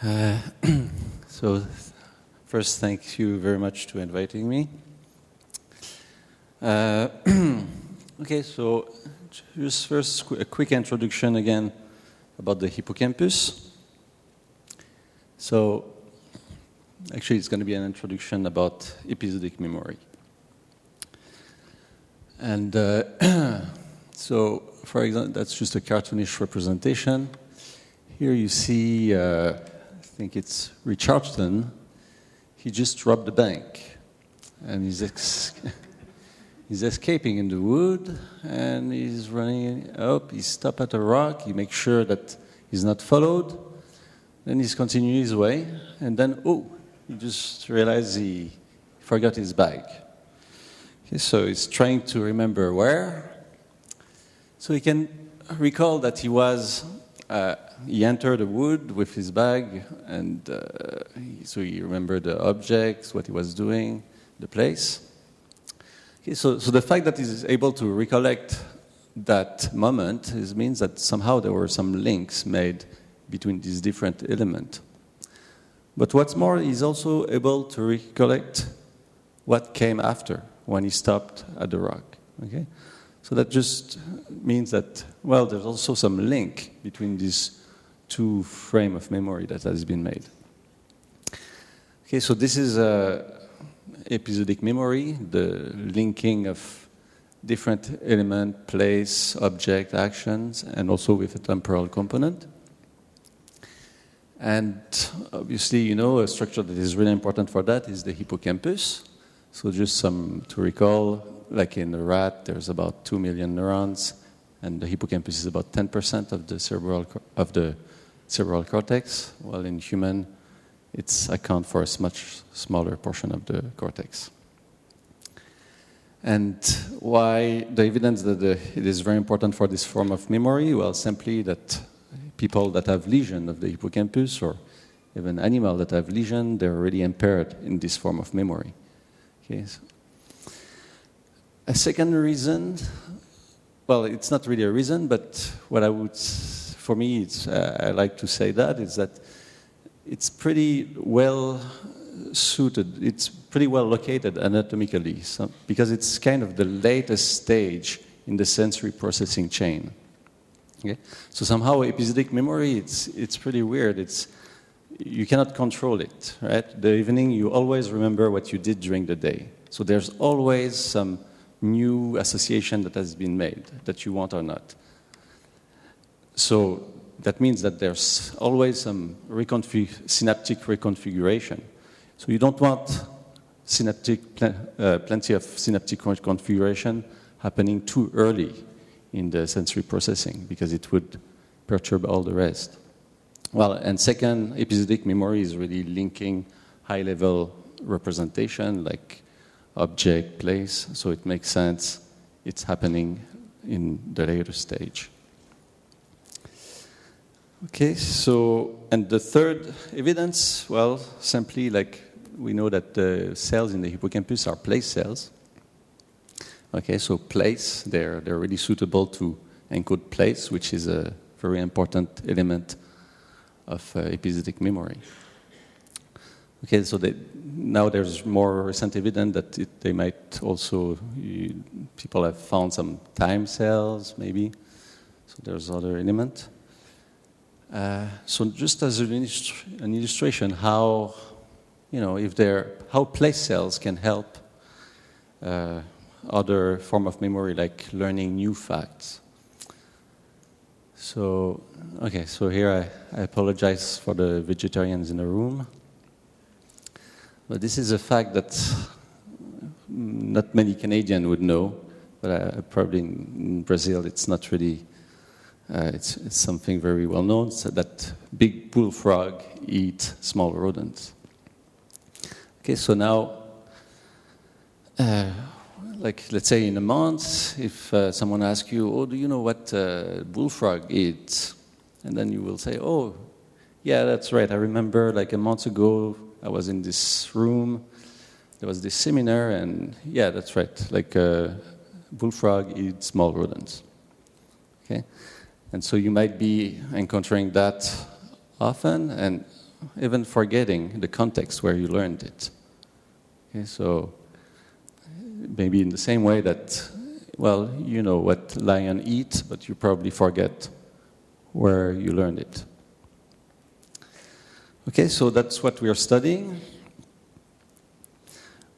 Uh, so first, thank you very much for inviting me. Okay, so just first a quick introduction again about the hippocampus. So actually it's going to be an introduction about episodic memory. And so, for example, that's just a cartoonish representation. Here you see, I think it's Richardson. He just robbed the bank, and he's escaping in the wood, and he's running up. He stops at a rock. He makes sure that he's not followed. Then he's continuing his way, and then he just realized he forgot his bag. Okay, so he's trying to remember where. So he can recall that he entered the wood with his bag, and so he remembered the objects, what he was doing, the place. Okay, so the fact that he's able to recollect that moment means that somehow there were some links made between these different elements. But what's more, he's also able to recollect what came after when he stopped at the rock. Okay? So that just means that, well, there's also some link between these two frames of memory that has been made. Okay, so this is episodic memory, the linking of different element, place, object, actions, and also with a temporal component. And obviously, a structure that is really important for that is the hippocampus. So just some to recall, like in a rat, there's about 2 million neurons, and the hippocampus is about 10% of the cerebral cortex, while in human, it's account for a much smaller portion of the cortex. And why the evidence that it is very important for this form of memory? Well, simply that people that have lesion of the hippocampus, or even animals that have lesion, they're already impaired in this form of memory. Okay. So a second reason, well, it's not really a reason, but what I would, for me, I like to say that is that it's pretty well suited, it's pretty well located anatomically, because it's kind of the latest stage in the sensory processing chain. Okay? So somehow episodic memory, it's pretty weird. You cannot control it, right? The evening, you always remember what you did during the day. So there's always some new association that has been made, that you want or not. So that means that there's always some synaptic reconfiguration. So you don't want plenty of synaptic reconfiguration happening too early in the sensory processing, because it would perturb all the rest. Well, and second, episodic memory is really linking high-level representation, like object, place, so it makes sense it's happening in the later stage. Okay, so, and the third evidence, well, simply like we know that the cells in the hippocampus are place cells. Okay, so place, they're really suitable to encode place, which is a very important element of episodic memory. Okay, so now there's more recent evidence that they might also, people have found some time cells, maybe. So there's other element. So just as an illustration, how place cells can help other form of memory, like learning new facts. So, okay, so here I apologize for the vegetarians in the room. But this is a fact that not many Canadians would know, but probably in Brazil it's not really, it's something very well known, so that big bullfrog eat small rodents. Okay, so now, like let's say in a month, if someone asks you, do you know what bullfrog eats? And then you will say, yeah, that's right. I remember like a month ago, I was in this room, there was this seminar, and yeah, that's right. Like bullfrog eats small rodents. Okay, and so you might be encountering that often, and even forgetting the context where you learned it. Okay, so maybe in the same way that, well, you know what lion eat, but you probably forget where you learned it. Okay, so that's what we are studying.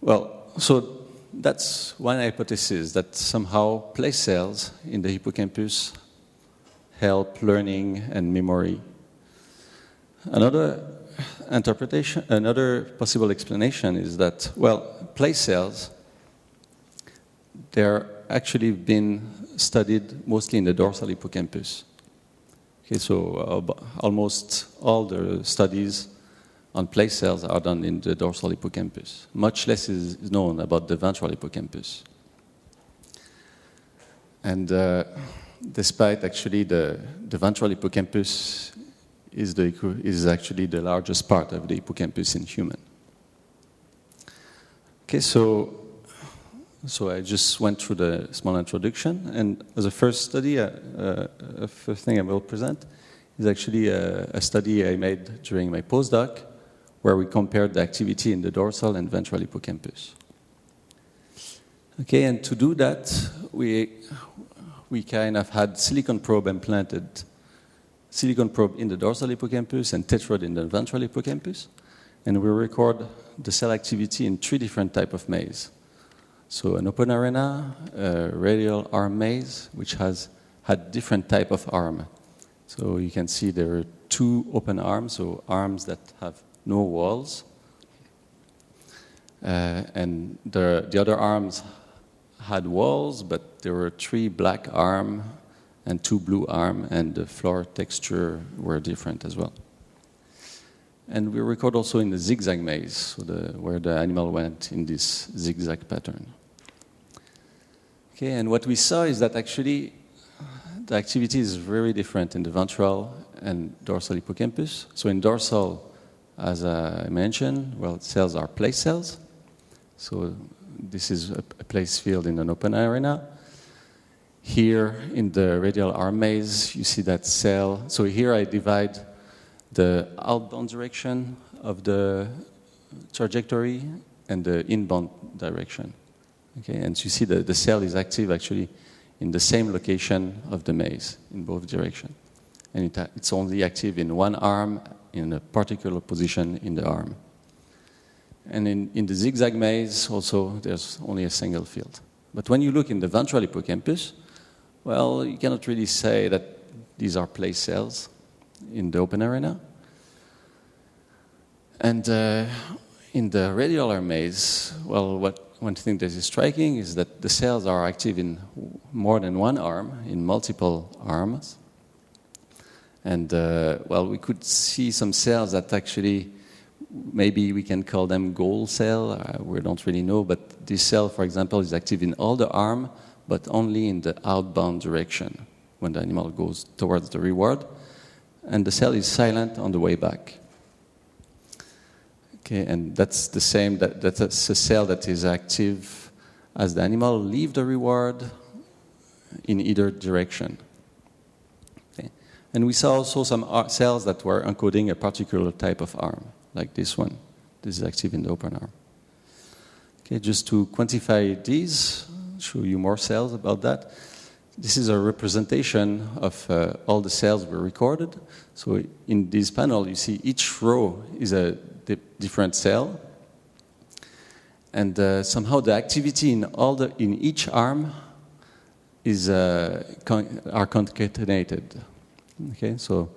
Well, so that's one hypothesis, that somehow place cells in the hippocampus help learning and memory. Another interpretation, another possible explanation is that, well, place cells, they're actually been studied mostly in the dorsal hippocampus. Okay, so almost all the studies on place cells are done in the dorsal hippocampus. Much less is known about the ventral hippocampus. And despite actually the ventral hippocampus is actually the largest part of the hippocampus in human. Okay, so I just went through the small introduction, and as a first study, first thing I will present is actually a study I made during my postdoc, where we compared the activity in the dorsal and ventral hippocampus. Okay, and to do that, we kind of had silicon probe implanted, silicon probe in the dorsal hippocampus and tetrad in the ventral hippocampus, and we record the cell activity in 3 different types of maze. So an open arena, a radial arm maze, which had different type of arm. So you can see there are 2 open arms, so arms that have no walls. And the other arms had walls, but there were 3 black arms and 2 blue arms, and the floor texture were different as well. And we record also in the zigzag maze, so where the animal went in this zigzag pattern. Okay, and what we saw is that actually the activity is very different in the ventral and dorsal hippocampus. So in dorsal, as I mentioned, well, cells are place cells. So this is a place field in an open arena. Here in the radial arm maze, you see that cell. So here I divide the outbound direction of the trajectory and the inbound direction. Okay, and you see the cell is active actually in the same location of the maze in both directions. And it's only active in one arm in a particular position in the arm. And in the zigzag maze also there's only a single field. But when you look in the ventral hippocampus, well, you cannot really say that these are place cells in the open arena. And in the radial arm maze, well, one thing that is striking is that the cells are active in more than one arm, in multiple arms. And, well, we could see some cells that actually, maybe we can call them goal cell, we don't really know, but this cell, for example, is active in all the arm, but only in the outbound direction, when the animal goes towards the reward. And the cell is silent on the way back. Okay, and that's the same, that's a cell that is active as the animal leave the reward in either direction. Okay. And we saw also some cells that were encoding a particular type of arm, like this one. This is active in the open arm. Okay, just to quantify these, show you more cells about that. This is a representation of all the cells we recorded. So in this panel, you see each row is a different cell, and somehow the activity in each arm is are concatenated. Okay, so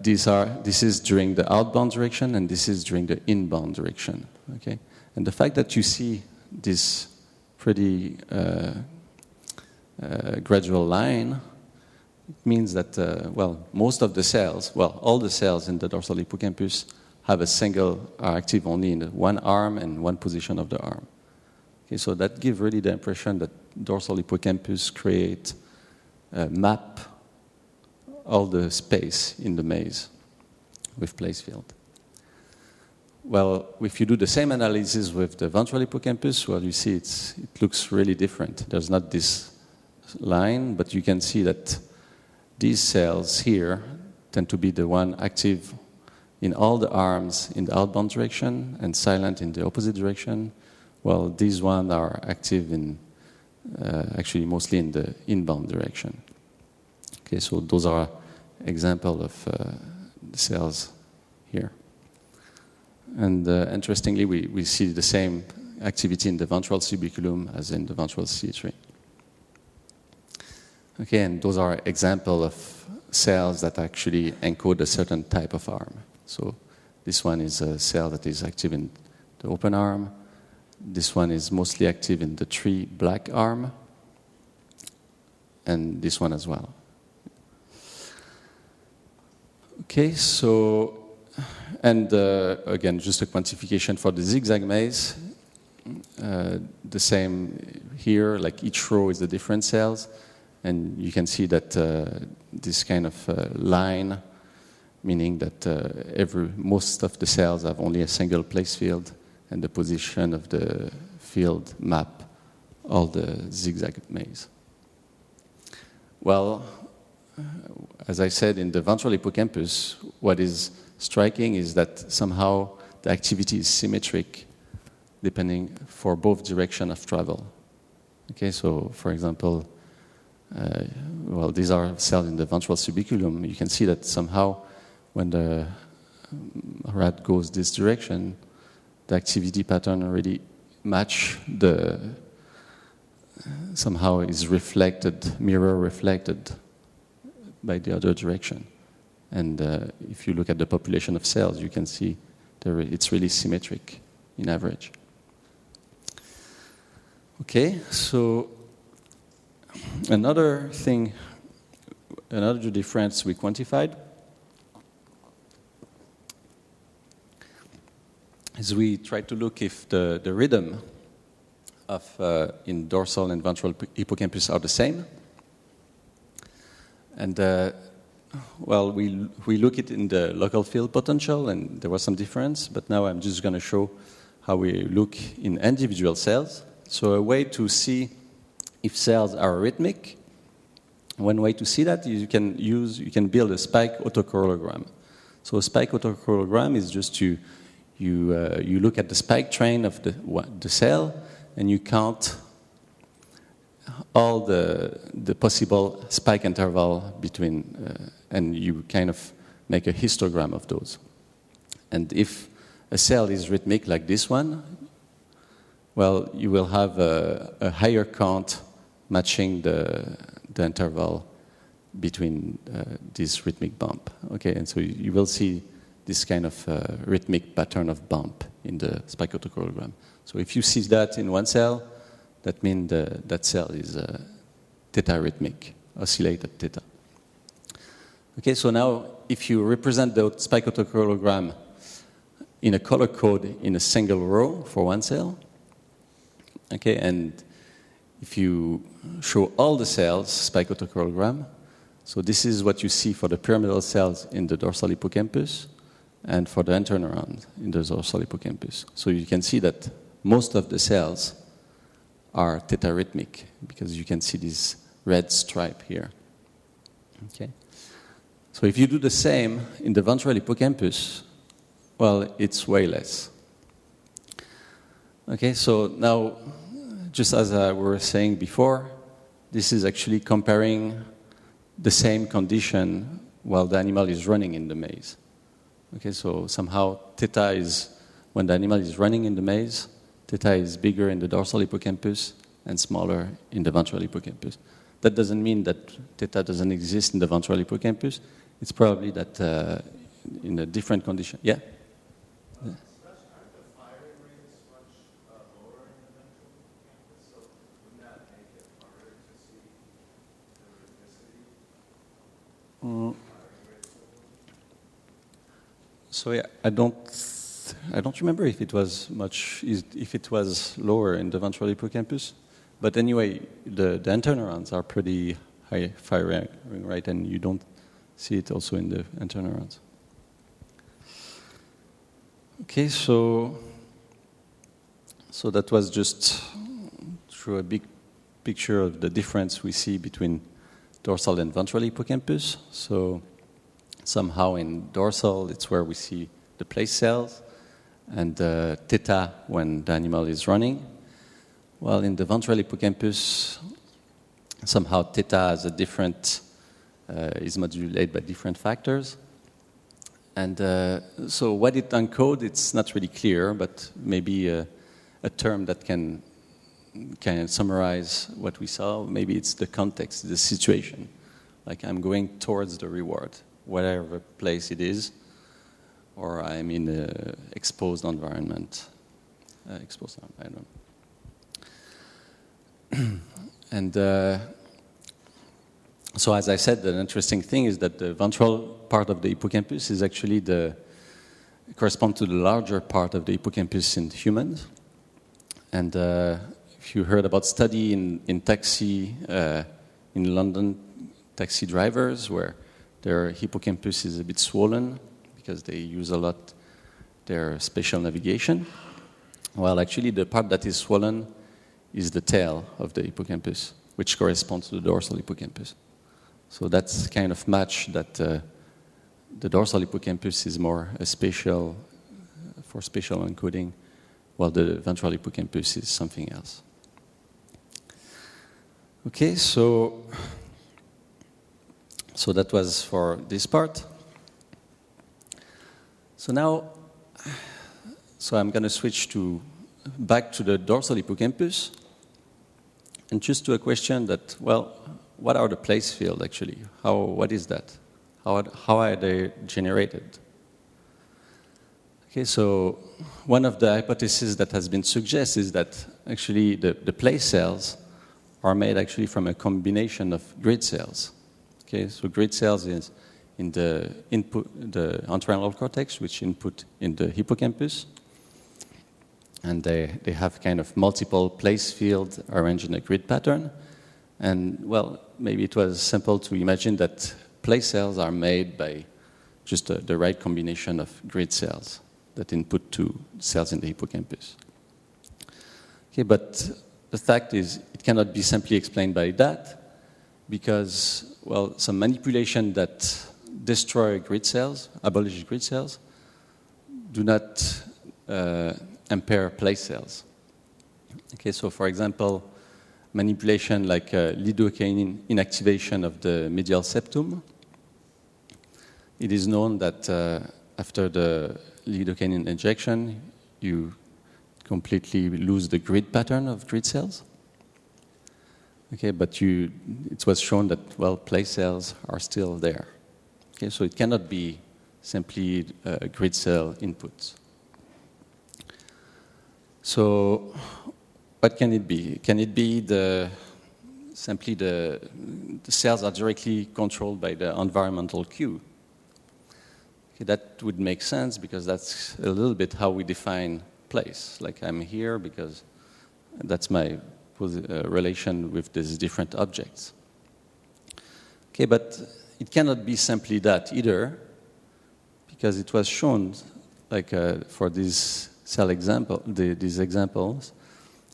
this is during the outbound direction, and this is during the inbound direction. Okay, and the fact that you see this pretty gradual line means that, well, most of the cells, well, all the cells in the dorsal hippocampus are active only in one arm and one position of the arm. Okay, so that gives really the impression that dorsal hippocampus map all the space in the maze with place field. Well, if you do the same analysis with the ventral hippocampus, well, you see it looks really different. There's not this line, but you can see that these cells here, tend to be the one active in all the arms in the outbound direction and silent in the opposite direction, while these ones are active in actually mostly in the inbound direction. Okay, so those are examples of the cells here. And interestingly, we see the same activity in the ventral subiculum as in the ventral C3. Okay, and those are examples of cells that actually encode a certain type of arm. So this one is a cell that is active in the open arm. This one is mostly active in the 3 black arm. And this one as well. Okay, so, and again, just a quantification for the zigzag maze. The same here, like each row is the different cells. And you can see that this kind of line, meaning that most of the cells have only a single place field, and the position of the field map all the zigzag maze. Well, as I said, in the ventral hippocampus, what is striking is that somehow the activity is symmetric depending for both direction of travel. Okay, so for example, well, these are cells in the ventral subiculum. You can see that somehow when the rat goes this direction, the activity pattern already match the, somehow is reflected, mirror reflected by the other direction. And if you look at the population of cells, you can see it's really symmetric in average. Okay, so another thing, another difference we quantified is we tried to look if the rhythm of in dorsal and ventral hippocampus are the same. And well, we look it in the local field potential, and there was some difference, but now I'm just going to show how we look in individual cells. So a way to see if cells are rhythmic, one way to see that is you can build a spike autocorrelogram. So a spike autocorrelogram is just you look at the spike train of the cell, and you count all the possible spike interval between, and you kind of make a histogram of those. And if a cell is rhythmic like this one, well, you will have a higher count matching the interval between this rhythmic bump. Okay, and so you will see this kind of rhythmic pattern of bump in the spike autocorrelogram. So if you see that in one cell, that means that cell is theta rhythmic, oscillate at theta. Okay, so now if you represent the spike autocorrelogram in a color code in a single row for one cell, okay, and if you show all the cells spike autocorrelogram, so this is what you see for the pyramidal cells in the dorsal hippocampus and for the interneuron in the dorsal hippocampus. So you can see that most of the cells are theta rhythmic because you can see this red stripe here. Okay. So if you do the same in the ventral hippocampus, well, it's way less. Okay, so now, just as we were saying before, this is actually comparing the same condition while the animal is running in the maze. Okay, so somehow theta is, when the animal is running in the maze, theta is bigger in the dorsal hippocampus and smaller in the ventral hippocampus. That doesn't mean that theta doesn't exist in the ventral hippocampus. It's probably that in a different condition. Yeah? Aren't the firing rates much lower in the ventral hippocampus? So wouldn't that make it harder to see the rhythmicity? So yeah, I don't remember if it was lower in the ventral hippocampus, but anyway, the interneurons are pretty high firing rate, and you don't see it also in the interneurons. Okay, so that was just through a big picture of the difference we see between dorsal and ventral hippocampus. So Somehow in dorsal, it's where we see the place cells, and theta when the animal is running. While in the ventral hippocampus, somehow theta has a different, is modulated by different factors. And so what it encodes, it's not really clear, but maybe a term that can summarize what we saw. Maybe it's the context, the situation. Like I'm going towards the reward, whatever place it is, or I'm in an exposed environment. I don't know. And so as I said, the interesting thing is that the ventral part of the hippocampus is actually correspond to the larger part of the hippocampus in humans. And if you heard about study in taxi, in London, taxi drivers where their hippocampus is a bit swollen because they use a lot their spatial navigation. Well, actually the part that is swollen is the tail of the hippocampus, which corresponds to the dorsal hippocampus. So that's kind of match that the dorsal hippocampus is more a spatial, for spatial encoding, while the ventral hippocampus is something else. Okay, so that was for this part. So now, I'm going to switch back to the dorsal hippocampus, and just to a question that, well, what are the place fields actually? What is that? How are they generated? Okay, so one of the hypotheses that has been suggested is that actually the place cells are made actually from a combination of grid cells. Okay, so grid cells is in the entorhinal cortex, which input in the hippocampus, and they have kind of multiple place fields arranged in a grid pattern. And well, maybe it was simple to imagine that place cells are made by just the right combination of grid cells that input to cells in the hippocampus. Okay, but the fact is it cannot be simply explained by that because, well, some manipulation that destroy grid cells, abolish grid cells, do not impair place cells. Okay, so for example, manipulation like lidocaine inactivation of the medial septum. It is known that after the lidocaine injection, you completely lose the grid pattern of grid cells. Okay, but it was shown that, well, place cells are still there. Okay, so it cannot be simply grid cell inputs. So what can it be? Can it be simply the cells are directly controlled by the environmental cue? Okay, that would make sense because that's a little bit how we define place. Like I'm here because that's my relation with these different objects. Okay, but it cannot be simply that either because it was shown, like for these cell these examples,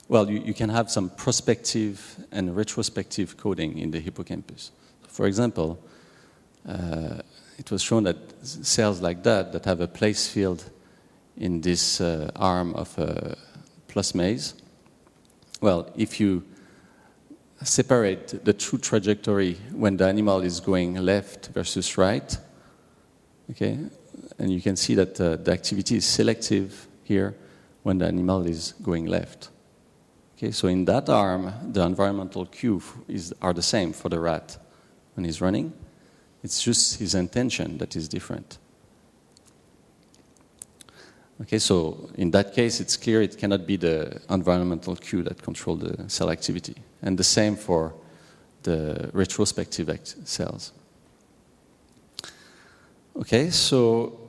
well, you can have some prospective and retrospective coding in the hippocampus. For example, it was shown that cells like that have a place field in this arm of a plasmase, well, if you separate the true trajectory when the animal is going left versus right, okay, and you can see that the activity is selective here when the animal is going left. Okay, so in that arm, the environmental cue are the same for the rat when he's running. It's just his intention that is different. Okay, so in that case, it's clear it cannot be the environmental cue that control the cell activity. And the same for the retrospective cells. Okay, so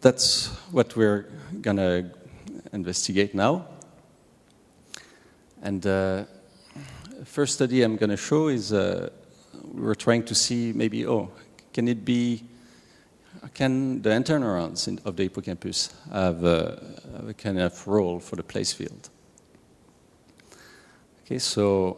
that's what we're going to investigate now. And the first study I'm going to show is we're trying to see maybe, can it be, can the interneurons of the hippocampus have a kind of role for the place field? Okay, so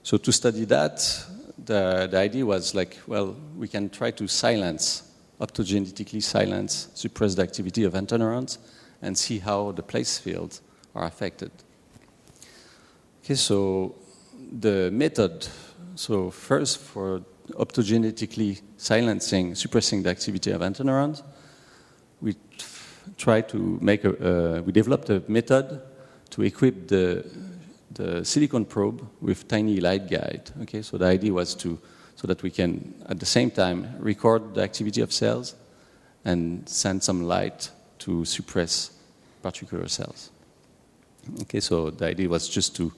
to study that, the idea was like, well, we can try to optogenetically silence, suppress the activity of antineurons and see how the place fields are affected. Okay, so the method, so first for optogenetically silencing, suppressing the activity of antineurons, we developed a method to equip the silicon probe with tiny light guide. Okay, so the idea was so that we can, at the same time, record the activity of cells and send some light to suppress particular cells. Okay, so the idea was just to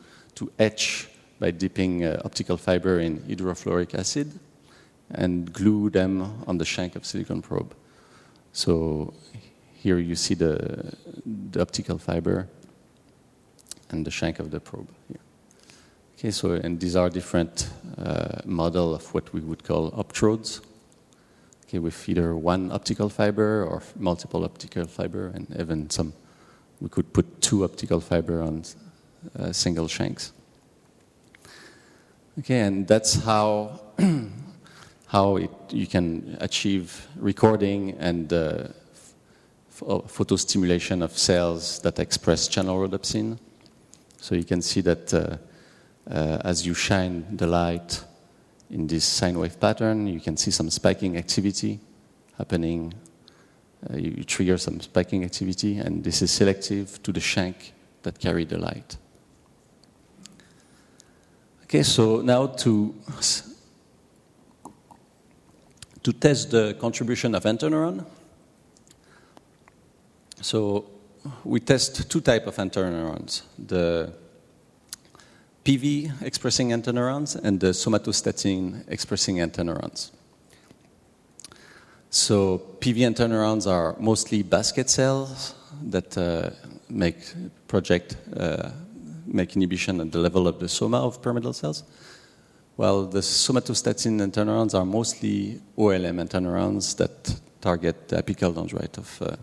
etch by dipping optical fiber in hydrofluoric acid and glue them on the shank of silicon probe. So here you see the optical fiber and the shank of the probe here. Okay, so and these are different model of what we would call optrodes. Okay, with either one optical fiber or multiple optical fiber, and even we could put 2 optical fiber on single shanks. Okay, and that's how you can achieve recording and photostimulation of cells that express channel rhodopsin. So you can see that as you shine the light in this sine wave pattern, you can see some spiking activity happening. You trigger some spiking activity, and this is selective to the shank that carry the light. Okay, so now to test the contribution of anterneuron, so we test 2 types of anterneurons, the PV expressing anterneurons and the somatostatin expressing anterneurons. So PV anterneurons are mostly basket cells that make inhibition at the level of the soma of pyramidal cells, while the somatostatin anterneurons are mostly OLM anterneurons that target the apical dendrite of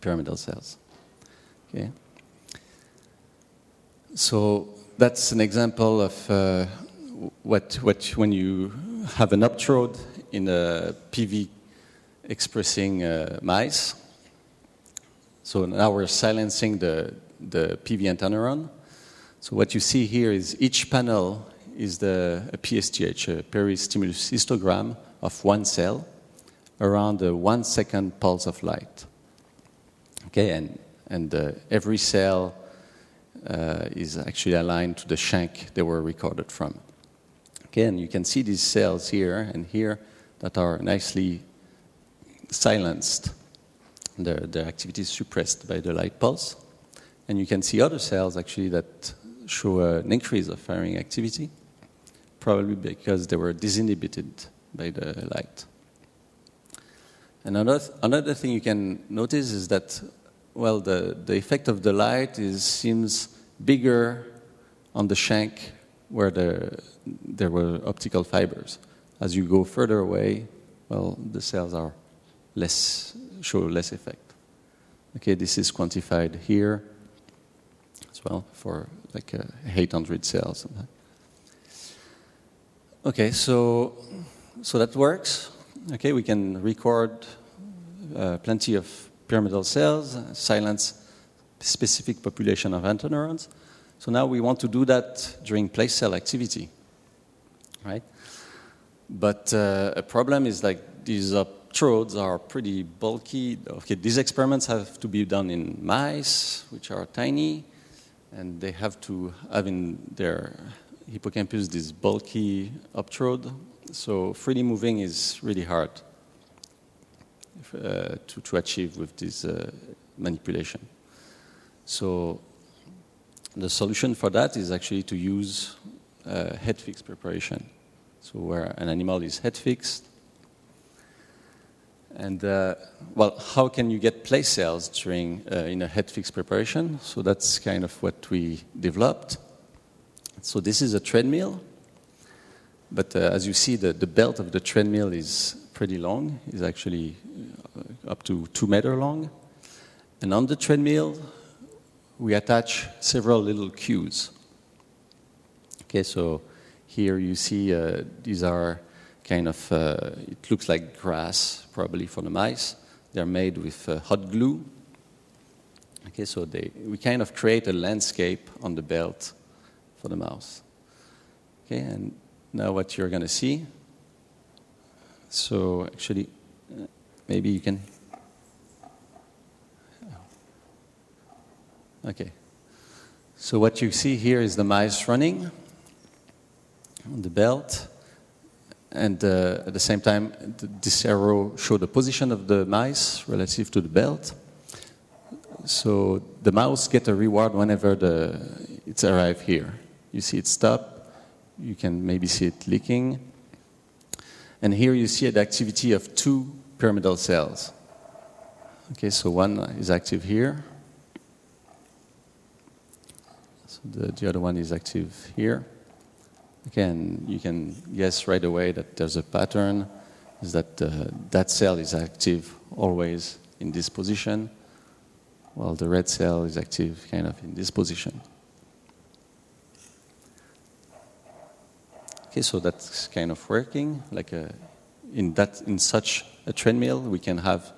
pyramidal cells. Okay. So that's an example of when you have an optrode in a PV expressing mice. So now we're silencing the PV anterneuron. So what you see here is each panel is a PSTH, a peristimulus histogram of one cell around a 1 second pulse of light. Okay, and every cell is actually aligned to the shank they were recorded from. Okay, and you can see these cells here and here that are nicely silenced. Their activity is suppressed by the light pulse. And you can see other cells actually that show an increase of firing activity, probably because they were disinhibited by the light. And another thing you can notice is that, well, the effect of the light seems bigger on the shank where there were optical fibers. As you go further away, well, the cells show less effect. Okay, this is quantified here as well for like 800 cells. Okay, so that works. Okay, we can record plenty of pyramidal cells, silence specific population of anterneurons. So now we want to do that during place cell activity, right? But a problem is like these optrodes are pretty bulky. Okay, these experiments have to be done in mice, which are tiny, and they have to have in their hippocampus this bulky optrode. So 3D moving is really hard to achieve with this manipulation. So the solution for that is actually to use head fixed preparation. So where an animal is head fixed. And well, how can you get place cells during in a head fixed preparation? So that's kind of what we developed. So this is a treadmill, but as you see, the belt of the treadmill is pretty long. It's actually up to 2 meters long. And on the treadmill, we attach several little cues. Okay, so here you see these are kind of, it looks like grass probably for the mice. They're made with hot glue. Okay, so we kind of create a landscape on the belt for the mouse. Okay, and now what you're going to see. So actually, maybe you can. Okay. So what you see here is the mice running on the belt, and at the same time, this arrow shows the position of the mice relative to the belt. So the mouse gets a reward whenever it's arrived here. You see it stop. You can maybe see it leaking. And here you see the activity of 2 pyramidal cells. Okay, so one is active here. So the other one is active here. Again, you can guess right away that there's a pattern, is that that cell is active always in this position, while the red cell is active kind of in this position. Okay, so that's kind of working. Like in such a treadmill, we can have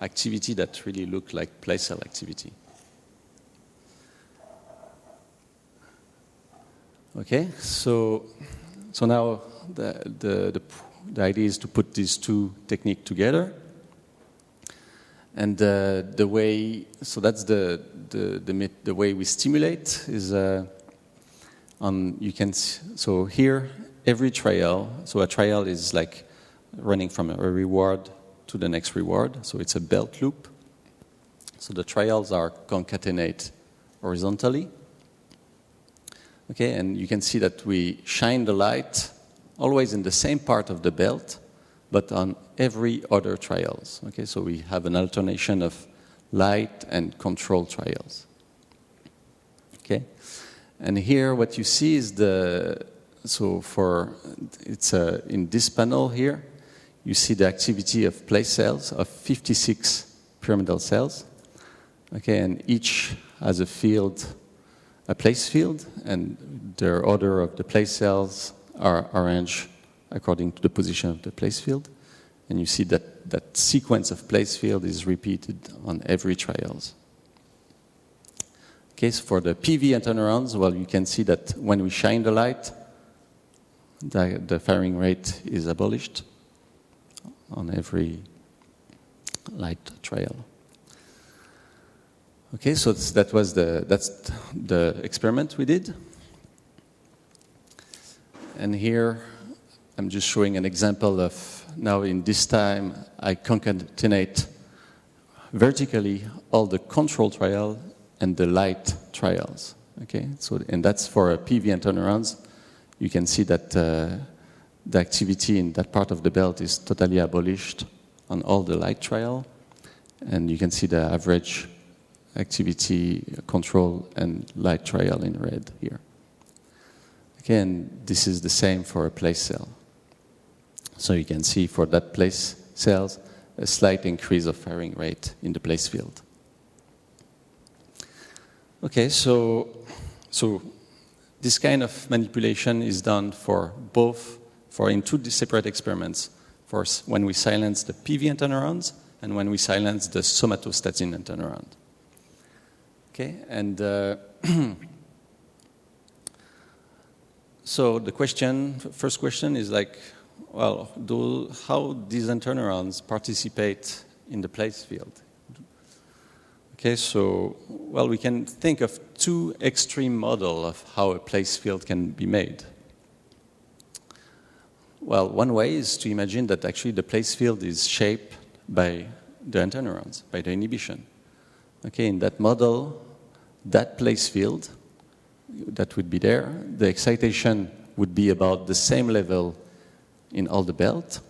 activity that really look like place cell activity. Okay, so now the idea is to put these 2 techniques together, and the way, so that's the way we stimulate is you can so here every trial. So a trial is like running from a reward to the next reward. So it's a belt loop. So the trials are concatenate horizontally. Okay, and you can see that we shine the light always in the same part of the belt, but on every other trials. Okay, so we have an alternation of light and control trials. Okay, and here what you see is in this panel here, you see the activity of place cells of 56 pyramidal cells. Okay, and each has a place field, and the order of the place cells are arranged according to the position of the place field. And you see that sequence of place field is repeated on every trials. Okay, so for the PV interneurons, well, you can see that when we shine the light, the firing rate is abolished on every light trial. Okay, so that's the experiment we did. And here I'm just showing an example of, now in this time, I concatenate vertically all the control trial and the light trials. Okay, so, and that's for PV interneurons. You can see that the activity in that part of the belt is totally abolished on all the light trial. And you can see the average activity, control, and light trial in red here. Again, this is the same for a place cell. So you can see for that place cells, a slight increase of firing rate in the place field. Okay, so this kind of manipulation is done in 2 separate experiments, for when we silence the PV interneurons and when we silence the somatostatin interneuron. Okay, and so the first question is like, well, how these interneurons participate in the place field? Okay, so, well, we can think of 2 extreme models of how a place field can be made. Well, one way is to imagine that actually the place field is shaped by the interneurons, by the inhibition. Okay, in that model, that place field that would be there, the excitation would be about the same level in all the belt,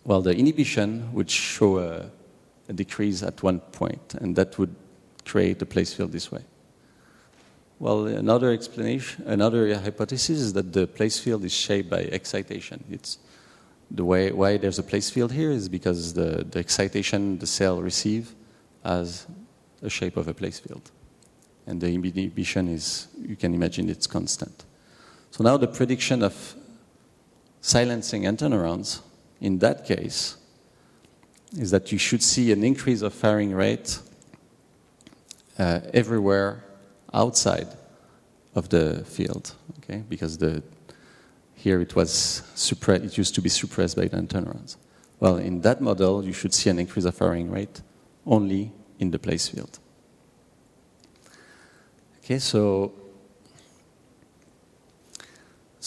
while the inhibition would show a decrease at one point, and that would create a place field this way. Well, another hypothesis is that the place field is shaped by excitation. It's the way why there's a place field here is because the excitation the cell receives has a shape of a place field. And the inhibition is, you can imagine it's constant. So now the prediction of silencing interneurons in that case is that you should see an increase of firing rate everywhere outside of the field, okay? Because here it used to be suppressed by the interneurons. Well, in that model, you should see an increase of firing rate only in the place field. Okay, so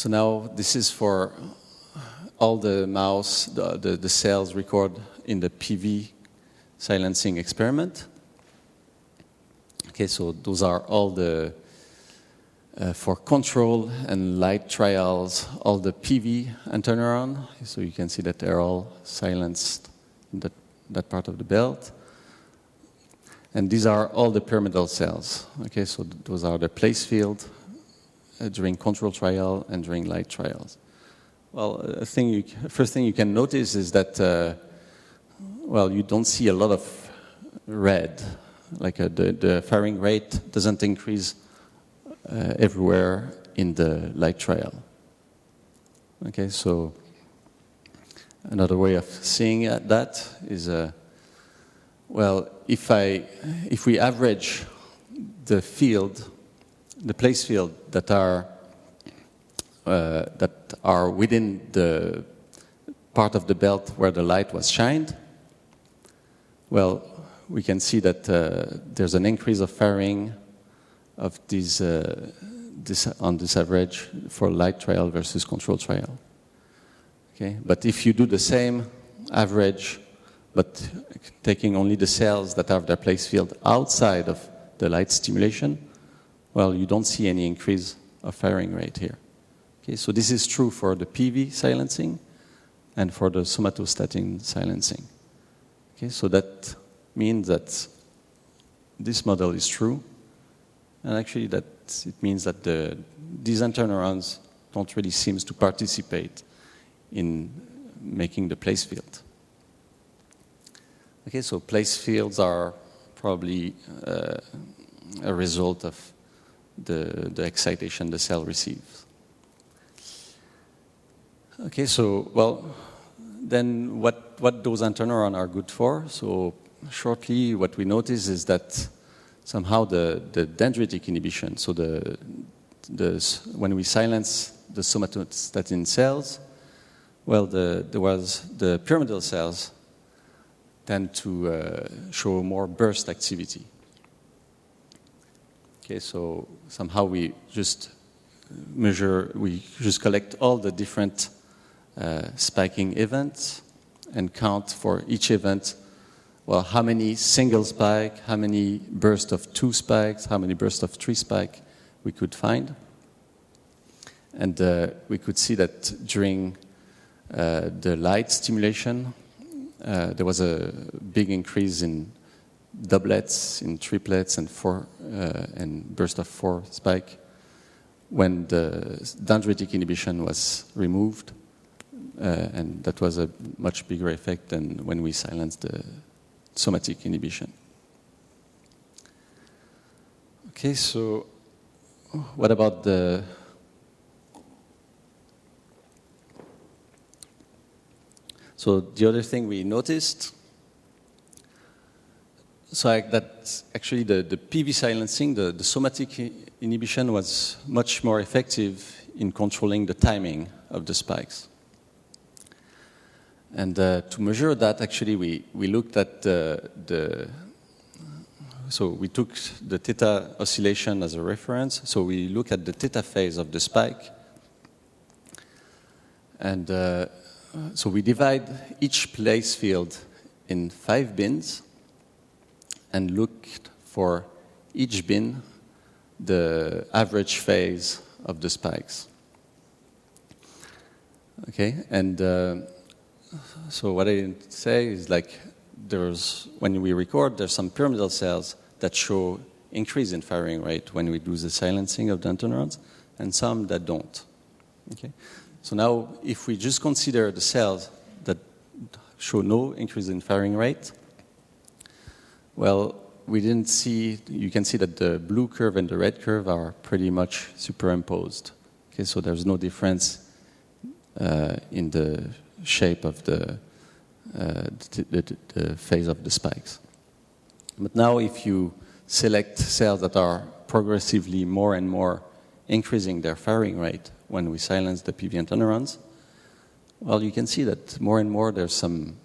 now this is for all the mouse, the cells record in the PV silencing experiment. Okay, so those are all the, for control and light trials, all the PV interneuron. So you can see that they're all silenced in that part of the belt. And these are all the pyramidal cells. Okay, so those are the place field during control trial and during light trials. Well, first thing you can notice is that, well, you don't see a lot of red. Like the firing rate doesn't increase everywhere in the light trial. Okay, so another way of seeing that is, well, if we average the field, the place field that are within the part of the belt where the light was shined, well, we can see that there's an increase of firing of on this average for light trial versus control trial. Okay, but if you do the same average, but taking only the cells that have their place field outside of the light stimulation, well, you don't see any increase of firing rate here. Okay, so this is true for the PV silencing and for the somatostatin silencing. Okay, so that means that this model is true, and actually that it means that these interneurons don't really seem to participate in making the place field. Okay, so place fields are probably a result of the excitation the cell receives. Okay, so, well, then what those interneurons are good for? So shortly, what we notice is that somehow the dendritic inhibition, so when we silence the somatostatin cells, well, the pyramidal cells tend to show more burst activity. Okay, so somehow we just collect all the different spiking events and count for each event, well, how many single spike, how many bursts of 2 spikes, how many bursts of 3 spike we could find. And we could see that during the light stimulation, there was a big increase in doublets, in triplets, and burst of 4 spike when the dendritic inhibition was removed. And that was a much bigger effect than when we silenced the somatic inhibition. Okay, so what about the... So the other thing we noticed, that actually the PV silencing, the somatic inhibition was much more effective in controlling the timing of the spikes. And to measure that, actually, we looked at so we took the theta oscillation as a reference. So we look at the theta phase of the spike. And so we divide each place field in 5 bins and looked for each bin the average phase of the spikes. Okay, and so what I say is, like, when we record, there's some pyramidal cells that show increase in firing rate when we do the silencing of the interneurons, and some that don't. Okay, so now if we just consider the cells that show no increase in firing rate, well, we didn't see. You can see that the blue curve and the red curve are pretty much superimposed. Okay, so there's no difference in the shape of the phase of the spikes. But now if you select cells that are progressively more and more increasing their firing rate when we silence the PV interneurons, well, you can see that more and more there's some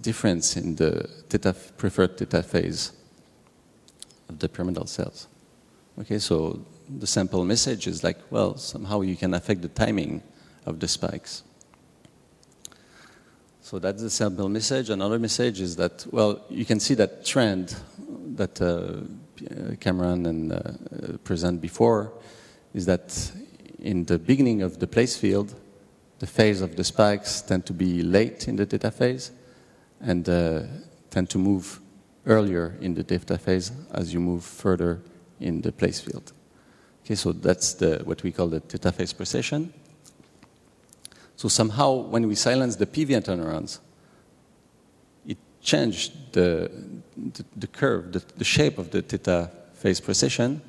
difference in the preferred theta phase of the pyramidal cells. Okay, so the sample message is like, well, somehow you can affect the timing of the spikes. So that's the sample message. Another message is that, well, you can see that trend that Cameron and present before, is that in the beginning of the place field, the phase of the spikes tend to be late in the theta phase and tend to move earlier in the theta phase as you move further in the place field. Okay, so that's what we call the theta phase precession. So somehow, when we silence the PV interneurons, it changed the curve, the shape of the theta phase precession.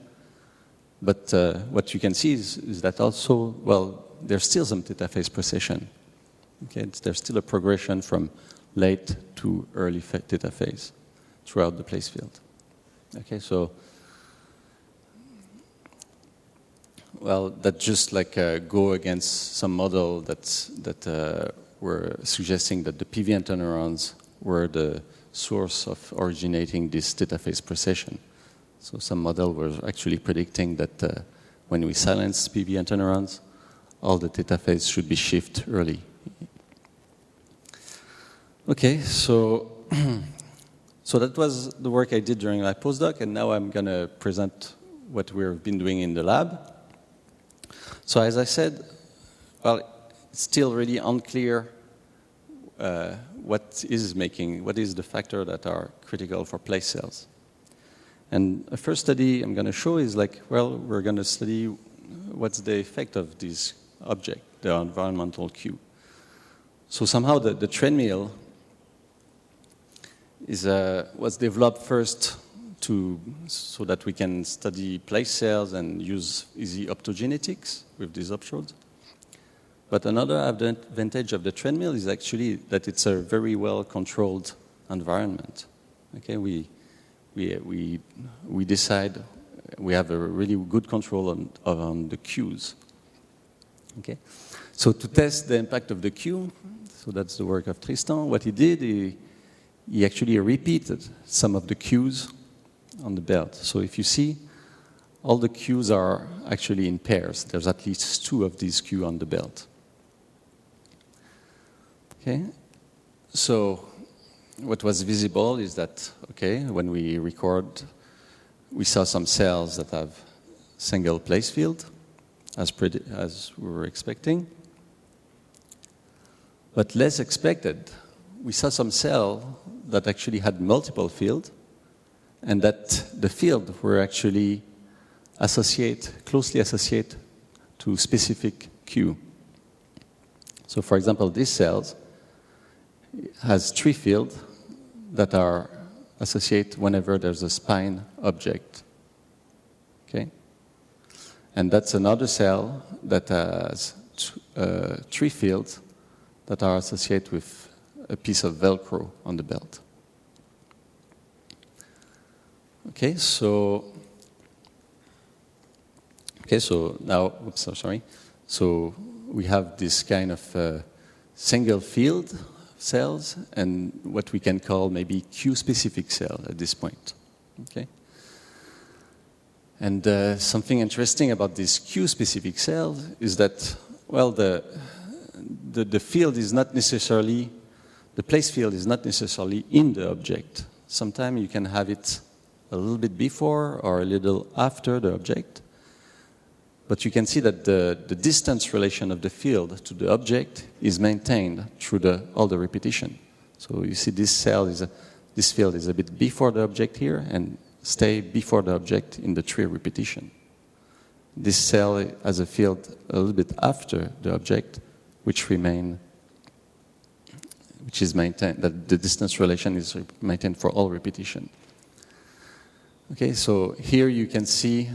But what you can see is that also, well, there's still some theta phase precession. Okay, there's still a progression from late to early theta phase throughout the place field. Okay, so, well, that just like go against some model that were suggesting that the PV interneurons were the source of originating this theta phase precession. So some model was actually predicting that when we silence PV interneurons, all the theta phase should be shift early. Okay, so so that was the work I did during my postdoc, and now I'm going to present what we've been doing in the lab. So as I said, well, it's still really unclear what is the factor that are critical for place cells. And a first study I'm going to show is like, well, we're going to study what's the effect of this object, the environmental cue. So somehow the treadmill was developed first so that we can study place cells and use easy optogenetics with these options. But another advantage of the treadmill is actually that it's a very well-controlled environment. Okay, we decide we have a really good control on the cues. Okay, so to test the impact of the cue, so that's the work of Tristan. What he did, he actually repeated some of the cues on the belt. So if you see, all the cues are actually in pairs. There's at least 2 of these cues on the belt. Okay, so what was visible is that, okay, when we record, we saw some cells that have single place field, as we were expecting. But less expected, we saw some cells that actually had multiple fields, and that the field were actually closely associated to specific cue. So for example, this cell has 3 fields that are associated whenever there's a spine object. Okay? And that's another cell that has 3 fields that are associated with a piece of Velcro on the belt. Okay, so now, oops, I'm sorry. So we have this kind of single field cells and what we can call maybe Q-specific cell at this point. Okay. And something interesting about this Q-specific cell is that, well, the field is not necessarily, the place field is not necessarily in the object. Sometimes you can have it a little bit before or a little after the object. But you can see that the distance relation of the field to the object is maintained through all the repetition. So you see this field is a bit before the object here and stay before the object in the 3 repetition. This cell has a field a little bit after the object, which is maintained, that the distance relation is maintained for all repetition. Okay, so here you can see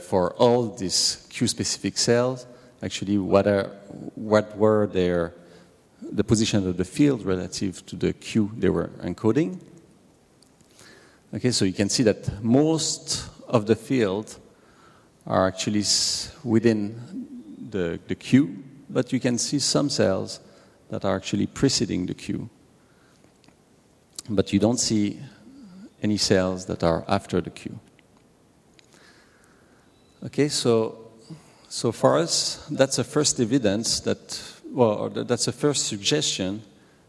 for all these Q-specific cells, actually what were the position of the field relative to the Q they were encoding. Okay, so you can see that most of the field are actually within the Q, but you can see some cells that are actually preceding the Q. But you don't see any cells that are after the Q. Okay, so for us, that's a first evidence that's a first suggestion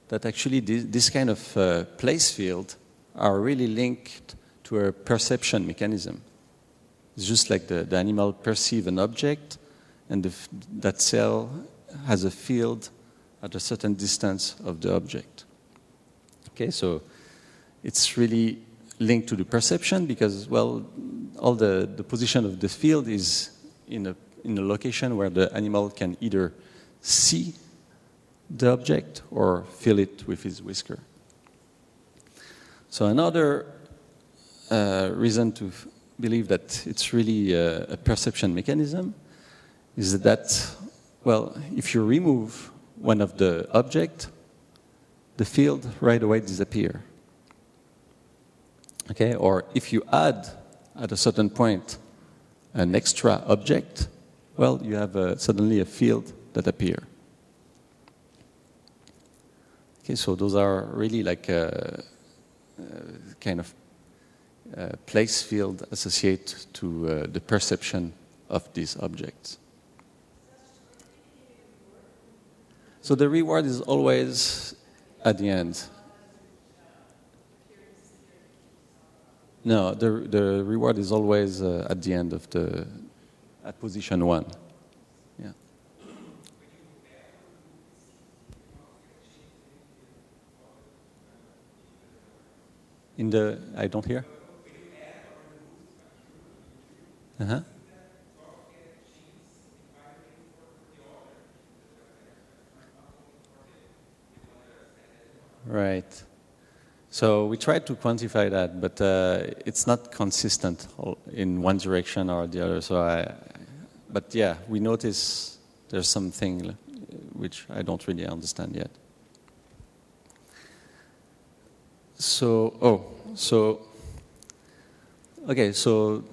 that actually this kind of place field are really linked to a perception mechanism. It's just like the animal perceive an object, and that cell has a field at a certain distance of the object. Okay, so it's really linked to the perception because, well, all the position of the field is in a location where the animal can either see the object or feel it with his whisker. So another reason to believe that it's really a perception mechanism is that, well, if you remove one of the object, the field right away disappears. Okay, or if you add at a certain point an extra object, well, you have suddenly a field that appears. Okay, so those are really like a kind of place field associated to the perception of these objects. So the reward is always at the end. No, the reward is always at the end of at position 1. Yeah. I don't hear. Uh-huh. Right. So we tried to quantify that, but it's not consistent in one direction or the other. But yeah, we notice there's something which I don't really understand yet. Okay, so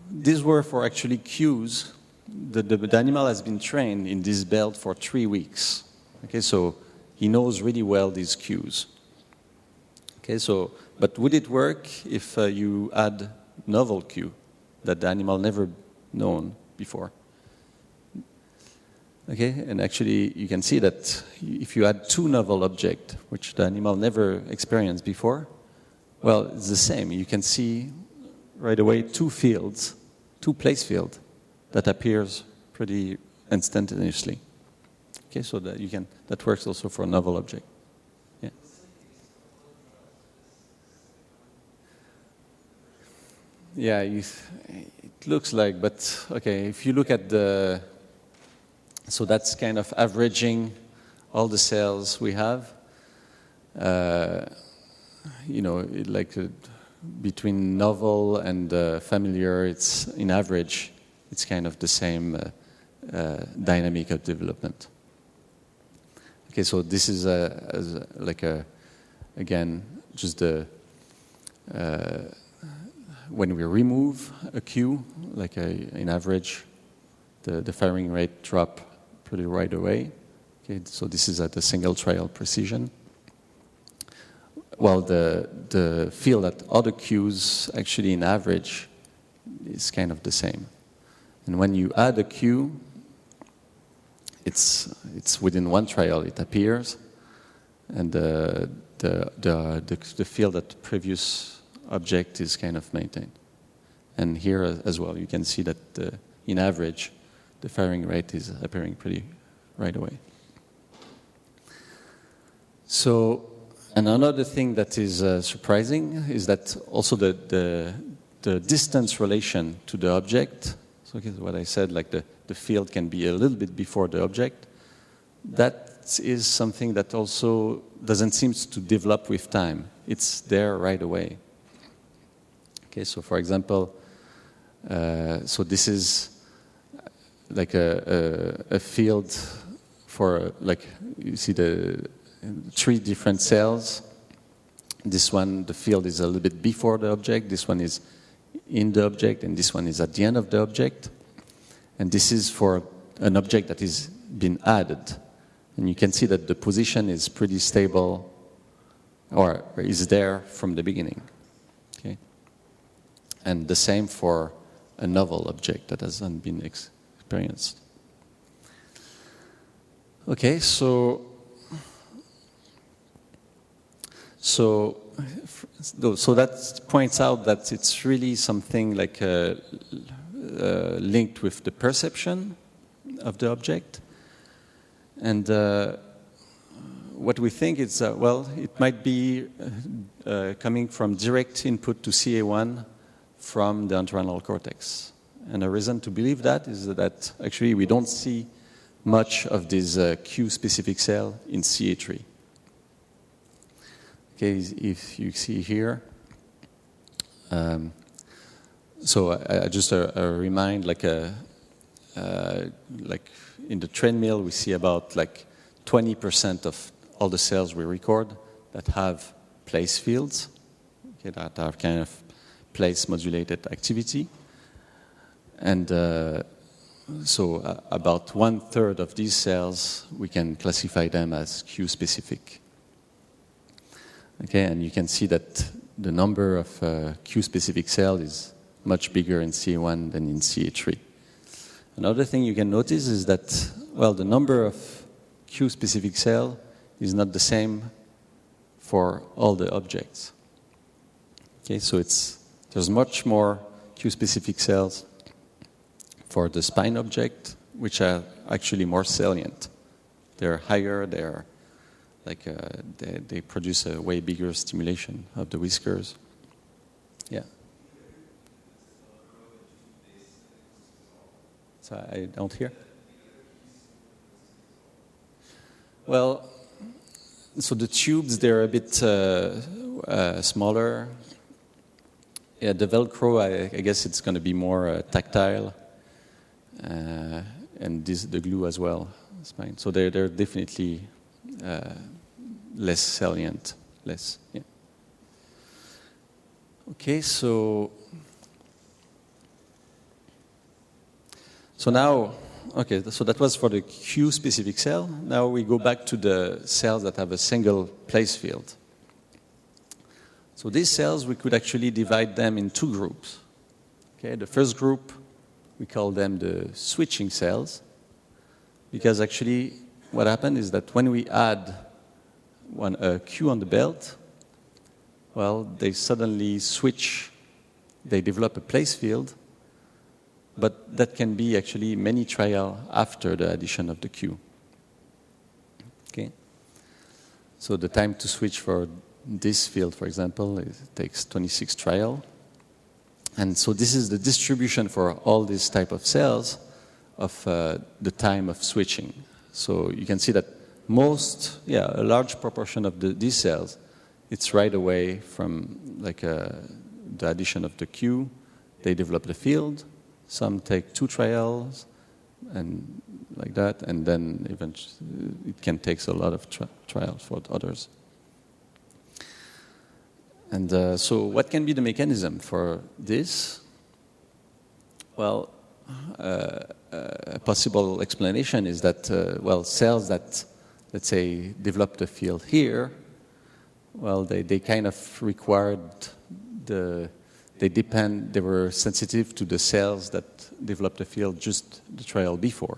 these were for actually cues. The animal has been trained in this belt for 3 weeks. Okay, so he knows really well these cues. Okay, so, but would it work if you add novel cue that the animal never known before? Okay, and actually you can see that if you add 2 novel objects, which the animal never experienced before, well, it's the same. You can see right away 2 fields, 2 place fields that appears pretty instantaneously. Okay, so that works also for a novel object. Yeah. Yeah, it looks like, but okay, if you look at so that's kind of averaging all the cells we have. Between novel and familiar, it's in average, it's kind of the same dynamic of development. Okay, so this is again, just when we remove a cue, in average, the firing rate drop pretty right away. Okay, so this is at a single trial precision. While the field at other cues, actually in average, is kind of the same. And when you add a cue, it's within 1 trial it appears, and the field at the previous object is kind of maintained. And here as well, you can see that in average, the firing rate is appearing pretty right away. So, and another thing that is surprising is that also the distance relation to the object. So what I said, like the field can be a little bit before the object. That is something that also doesn't seem to develop with time. It's there right away. Okay, so for example, so this is like a field for, like, you see the 3 different cells. This one, the field is a little bit before the object, this one is in the object, and this one is at the end of the object. And this is for an object that is been added. And you can see that the position is pretty stable, or is there from the beginning. Okay? And the same for a novel object that hasn't been experienced. Okay, so that points out that it's really something like linked with the perception of the object. And what we think is, well, it might be coming from direct input to CA1 from the entorhinal cortex. And the reason to believe that is that actually we don't see much of this Q-specific cell in CA3. Okay, if you see here, so I just remind, like in the treadmill, we see about like 20% of all the cells we record that have place fields, okay, that are kind of place modulated activity, and so about 1/3 of these cells we can classify them as Q-specific. Okay, and you can see that the number of Q-specific cells is much bigger in CA1 than in CA3. Another thing you can notice is that, well, the number of Q-specific cells is not the same for all the objects. Okay, so there's much more Q-specific cells for the spine object, which are actually more salient. They're higher, they're like they produce a way bigger stimulation of the whiskers. Yeah. So I don't hear. Well, so the tubes, they're a bit smaller. Yeah, the Velcro, I guess it's going to be more tactile, and the glue as well. Spine. So they're definitely less salient, less. Yeah. Okay, so now, okay, so that was for the Q-specific cell. Now we go back to the cells that have a single place field. So these cells, we could actually divide them in 2 groups. Okay, the first group, we call them the switching cells, because actually what happened is that when we add a Q on the belt, well, they suddenly switch, they develop a place field, but that can be actually many trials after the addition of the Q. Okay? So the time to switch for this field, for example, it takes 26 trials. And so this is the distribution for all these type of cells of the time of switching. So you can see that a large proportion of these cells, it's right away from like the addition of the Q, they develop the field. Some take 2 trials, and like that, and then eventually it can take a lot of trials for others. And so what can be the mechanism for this? Well, a possible explanation is that, cells that, let's say, develop the field here, well, they kind of required they were sensitive to the cells that developed the field just the trial before.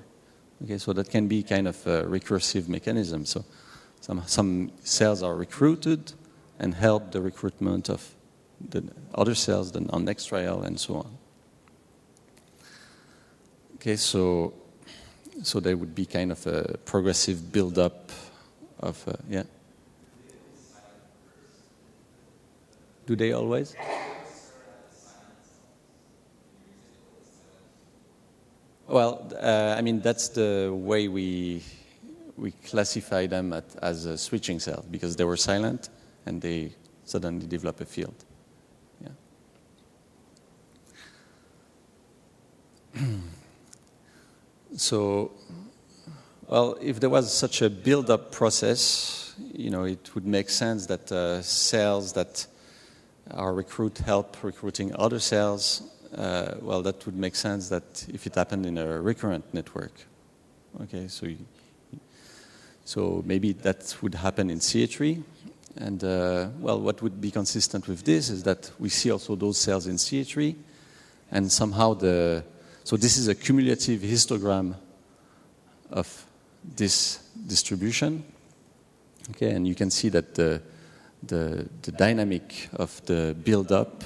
Okay, so that can be kind of a recursive mechanism. So some cells are recruited and help the recruitment of the other cells then on next trial and so on. Okay, so there would be kind of a progressive build-up of, yeah. Do they always? Well, I mean, that's the way we classify them as a switching cell, because they were silent and they suddenly develop a field. Yeah. So, well, if there was such a build-up process, it would make sense that cells that our help recruiting other cells, well, that would make sense that if it happened in a recurrent network. Okay, so maybe that would happen in CA3. And, well, what would be consistent with this is that we see also those cells in CA3, and somehow so this is a cumulative histogram of this distribution. Okay, and you can see that the dynamic of the build-up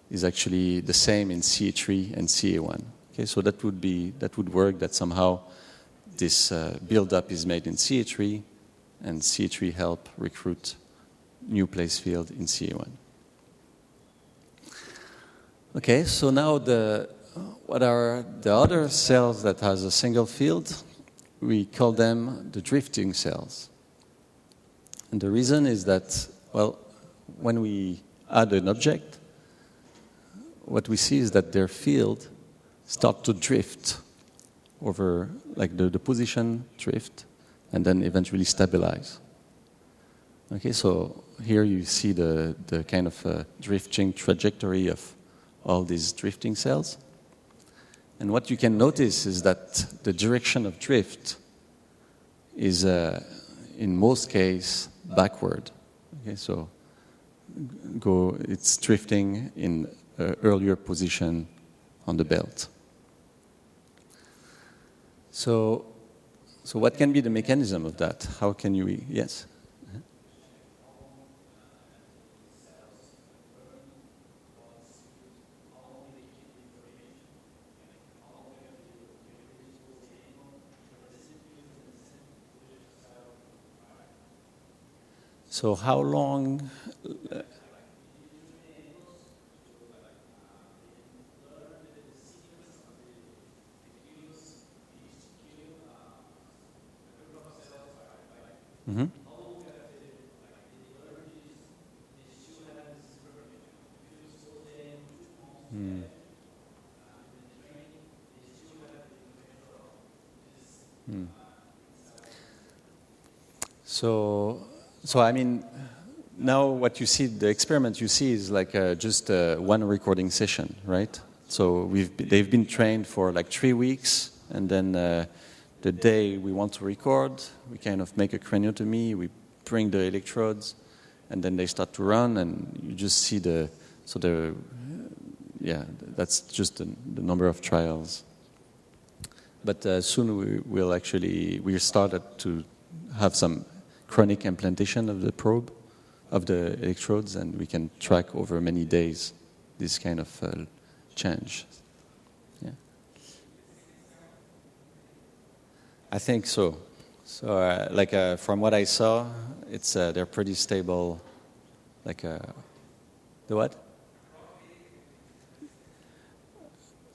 is actually the same in CA3 and CA1. Okay, so that would work, that somehow this build-up is made in CA3, and CA3 help recruit new place field in CA1. Okay, so now what are the other cells that has a single field? We call them the drifting cells. And the reason is that, well, when we add an object, what we see is that their field start to drift over, like the position drift, and then eventually stabilize. Okay, so here you see the kind of drifting trajectory of all these drifting cells. And what you can notice is that the direction of drift is, in most cases, backward. Okay, so it's drifting in an earlier position on the belt. So what can be the mechanism of that? How can you, yes? So how long? Mm-hmm. Mm. Mm. So I mean, now what you see, the experiment you see is like just one recording session, right? So they've been trained for like 3 weeks, and then the day we want to record, we kind of make a craniotomy, we bring the electrodes, and then they start to run, and you just see that's just the number of trials. But soon we started to have some chronic implantation of the probe, of the electrodes, and we can track over many days this kind of change. Yeah. I think so. So, from what I saw, they're pretty stable. The what?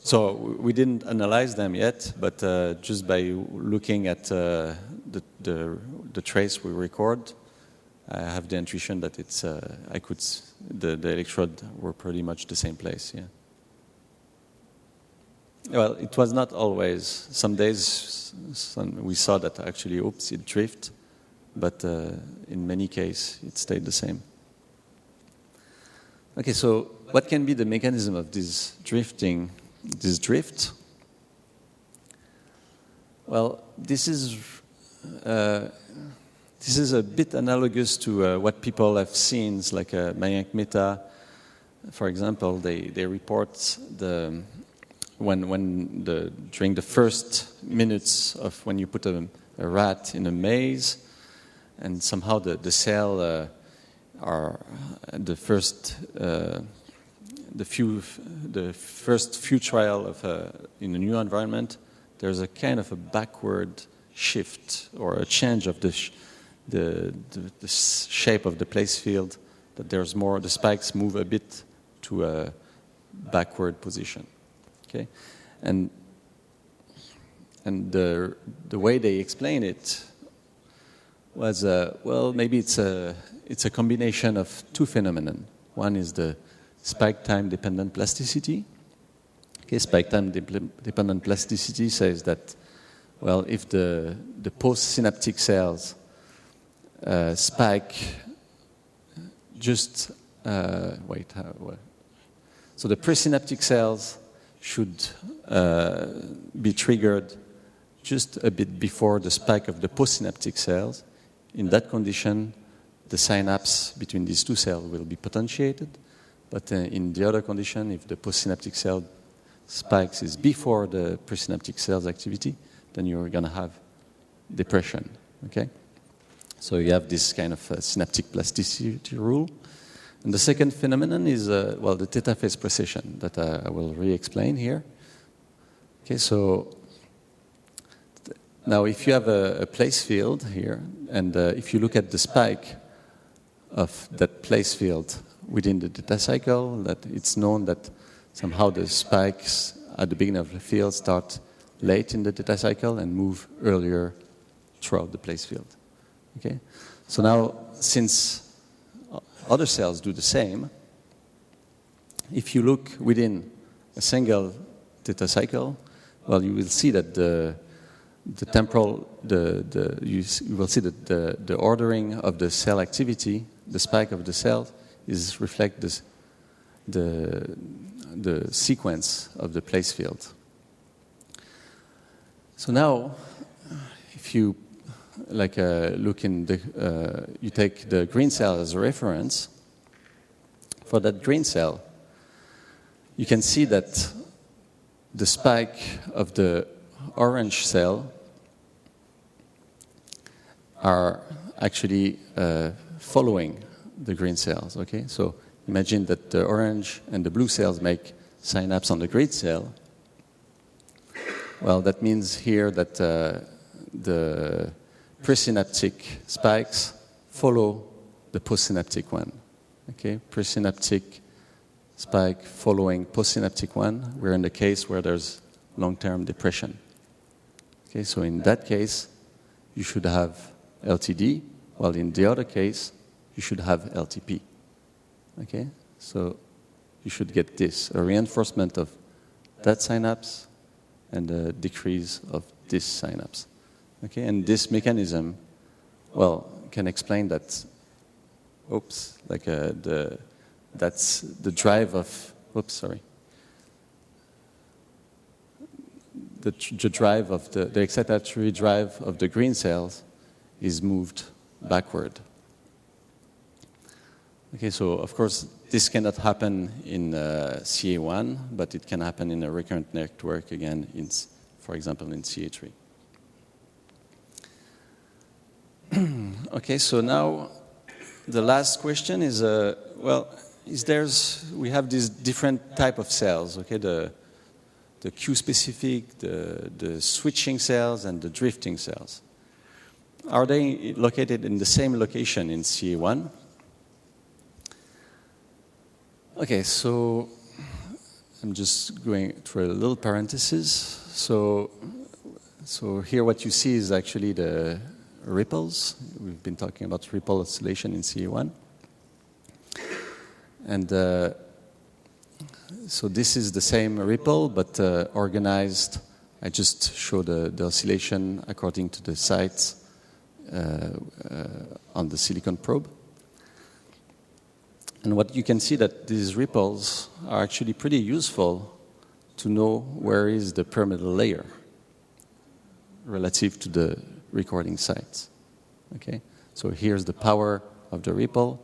So we didn't analyze them yet, but just by looking at the trace we record, I have the intuition that the electrode were pretty much the same place. Yeah. Well, it was not always. Some days we saw that actually, it drift, but in many cases it stayed the same. Okay, so what can be the mechanism of this drift? Well, this is a bit analogous to what people have seen, like Mayank Mehta, for example. They report during the first minutes of when you put a rat in a maze, and somehow the cell are the first few trial of in a new environment. There's a kind of a backward shift or a change of the shape of the place field. That there's more, the spikes move a bit to a backward position. Okay, and the way they explain it was maybe it's a combination of two phenomena. One is the spike time dependent plasticity. Okay, spike time dependent plasticity says that, well, if the postsynaptic cells spike just, so the presynaptic cells should be triggered just a bit before the spike of the postsynaptic cells. In that condition, the synapse between these two cells will be potentiated. But in the other condition, if the postsynaptic cell spikes is before the presynaptic cells activity, then you're going to have depression. Okay? So you have this kind of synaptic plasticity rule. And the second phenomenon is, the theta phase precession that I will re-explain here. Okay, so now if you have a place field here, and if you look at the spike of that place field within the theta cycle, that it's known that somehow the spikes at the beginning of the field start late in the theta cycle and move earlier throughout the place field. Okay, so now since other cells do the same, if you look within a single theta cycle, well, you will see that you will see that the ordering of the cell activity, the spike of the cell, is reflect the sequence of the place field. So now, if you look in you take the green cell as a reference. For that green cell, you can see that the spike of the orange cell are actually following the green cells. Okay, so imagine that the orange and the blue cells make synapse on the green cell. Well, that means here that the presynaptic spikes follow the postsynaptic one. Okay, presynaptic spike following postsynaptic one. We're in the case where there's long-term depression. Okay, so in that case, you should have LTD, while in the other case, you should have LTP. Okay, so you should get this, a reinforcement of that synapse and a decrease of this synapse. Okay, and this mechanism, well, can explain that. That's the drive of. The drive of the excitatory drive of the green cells is moved backward. Okay, so of course this cannot happen in CA1, but it can happen in a recurrent network again, for example, in CA3. Okay, so now the last question is, we have these different type of cells, okay, the Q-specific, the switching cells, and the drifting cells. Are they located in the same location in CA1? Okay, so I'm just going through a little parenthesis. So here what you see is actually the ripples. We've been talking about ripple oscillation in CA1. And so this is the same ripple, but organized. I just show the oscillation according to the sites on the silicon probe. And what you can see that these ripples are actually pretty useful to know where is the pyramidal layer relative to the recording sites. Okay, so here's the power of the ripple.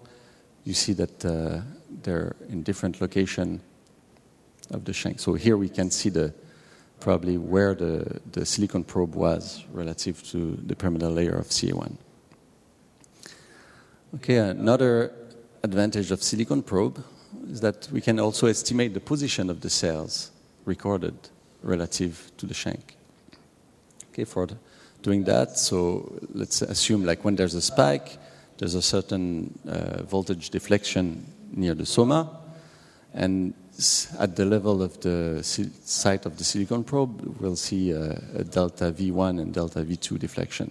You see that they're in different location of the shank. So here we can see probably where the silicon probe was relative to the pyramidal layer of CA1. Okay, another advantage of silicon probe is that we can also estimate the position of the cells recorded relative to the shank. Okay, for doing that, so let's assume like when there's a spike, there's a certain voltage deflection near the soma, and at the level of the site of the silicon probe, we'll see a delta V1 and delta V2 deflection.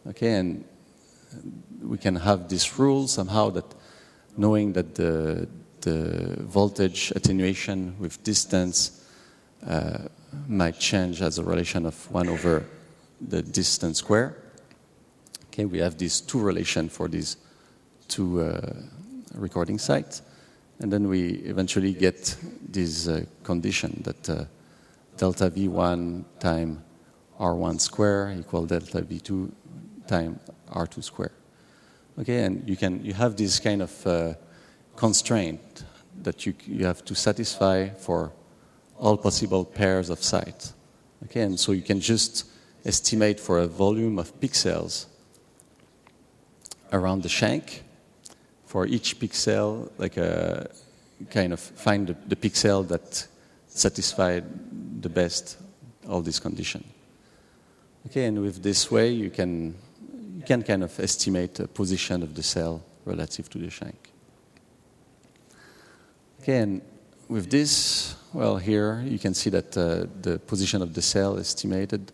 Okay, and we can have this rule somehow that knowing that the voltage attenuation with distance might change as a relation of 1 over the distance square. Okay, we have these two relations for these two recording sites. And then we eventually get this condition that delta V1 times R1 square equal delta V2 times R2 square. Okay, and you have this kind of constraint that you have to satisfy for all possible pairs of sites. Okay, and so you can just estimate for a volume of pixels around the shank. For each pixel, like a kind of find the pixel that satisfied the best all these conditions. Okay, and with this way you can kind of estimate the position of the cell relative to the shank. Okay, and with this, well, here you can see that the position of the cell estimated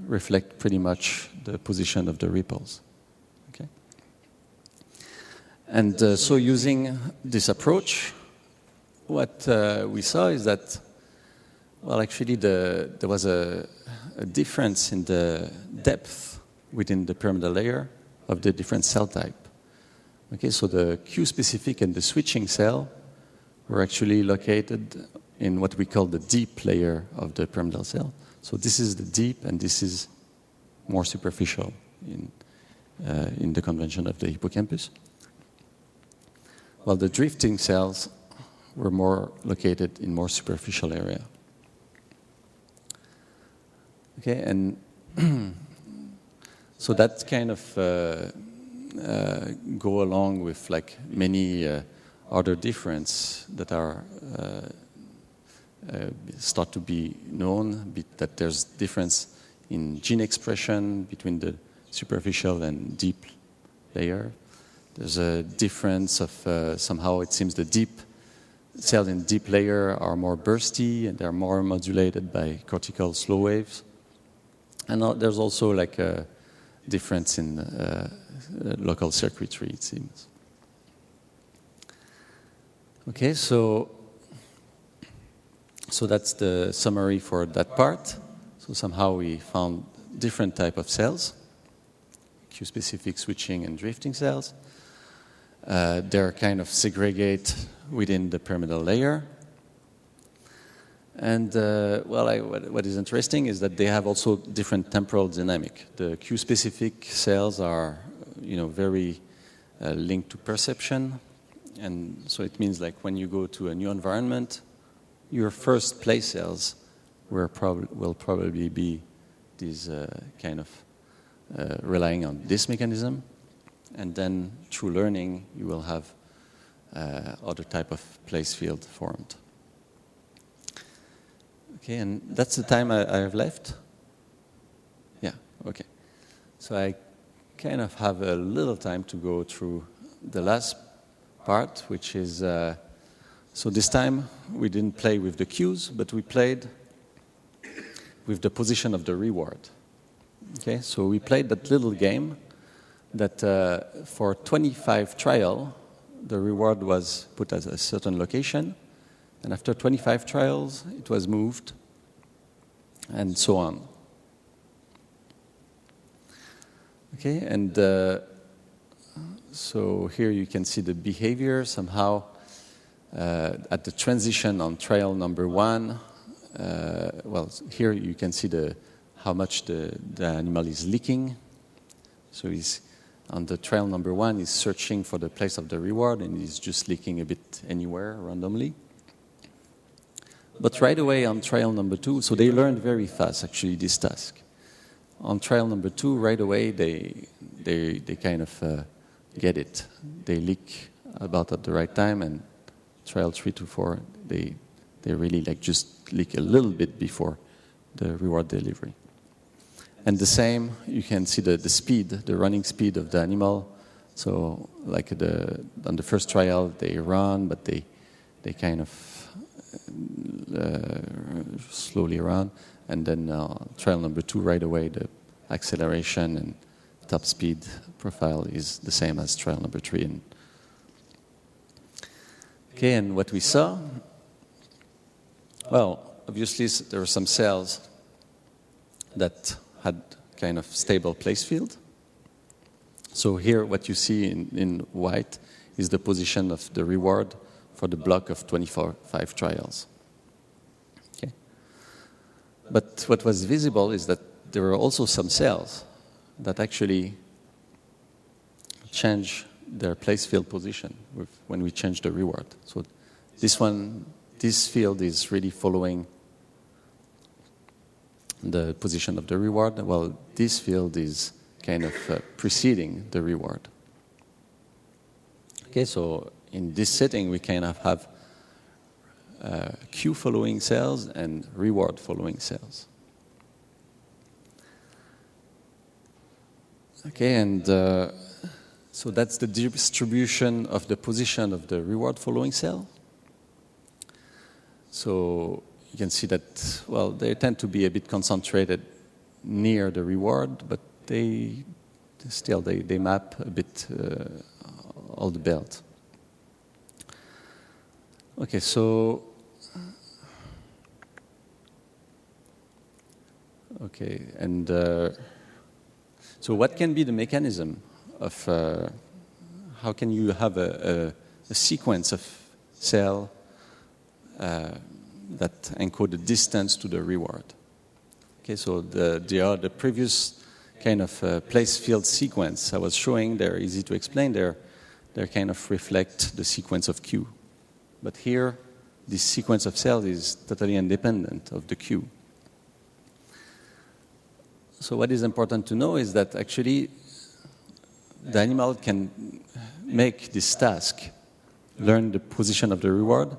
reflect pretty much the position of the ripples. Okay, and so using this approach, what we saw is that, well, actually there was a difference in the depth within the pyramidal layer of the different cell type. Okay, so the Q-specific and the switching cell were actually located in what we call the deep layer of the pyramidal cell. So this is the deep, and this is more superficial in the convention of the hippocampus. While the drifting cells were more located in more superficial area. Okay, and so that kind of go along with like many other differences that are start to be known, that there's difference in gene expression between the superficial and deep layer. There's a difference of somehow it seems the deep cells in deep layer are more bursty and they're more modulated by cortical slow waves. And there's also like a difference in local circuitry, it seems. Okay, so that's the summary for that part. So somehow we found different type of cells, Q-specific switching and drifting cells. They're kind of segregated within the pyramidal layer. And what is interesting is that they have also different temporal dynamic. The Q-specific cells are, very linked to perception, and so it means like when you go to a new environment, your first play cells will probably be these kind of relying on this mechanism, and then through learning you will have other type of place field formed. Okay, and that's the time I have left. Yeah, okay. So I kind of have a little time to go through the last part, which is, so this time we didn't play with the cues, but we played with the position of the reward. Okay, so we played that little game that for 25 trial, the reward was put at a certain location, and after 25 trials, it was moved, and so on. Okay, and so here you can see the behavior somehow at the transition on trial number 1. Well, here you can see how much the animal is licking. So he's on the trial number 1, he's searching for the place of the reward, and he's just licking a bit anywhere randomly. But right away on trial number 2, so they learned very fast actually this task. On trial number 2, right away they kind of get it. They lick about at the right time, and trial 3 to 4 they really like just lick a little bit before the reward delivery. And the same, you can see the speed, the running speed of the animal. So like on the first trial they run, but they kind of slowly run, and then trial number 2 right away the acceleration and top speed profile is the same as trial number 3. Okay, and what we saw Well, obviously there are some cells that had kind of stable place field. So here what you see in white is the position of the reward for the block of 25 trials. Okay. But what was visible is that there were also some cells that actually change their place field position when we change the reward. So this field is really following the position of the reward, while this field is kind of preceding the reward. Okay, so in this setting, we kind of have cue following cells and reward following cells. Okay, and so that's the distribution of the position of the reward following cell. So you can see that, well, they tend to be a bit concentrated near the reward, but they map a bit all the belt. Okay, so and so what can be the mechanism of how can you have a sequence of cell that encode the distance to the reward? Okay, so the previous kind of place field sequence I was showing, they're easy to explain. They kind of reflect the sequence of cue. But here, this sequence of cells is totally independent of the cue. So what is important to know is that actually the animal can make this task, learn the position of the reward,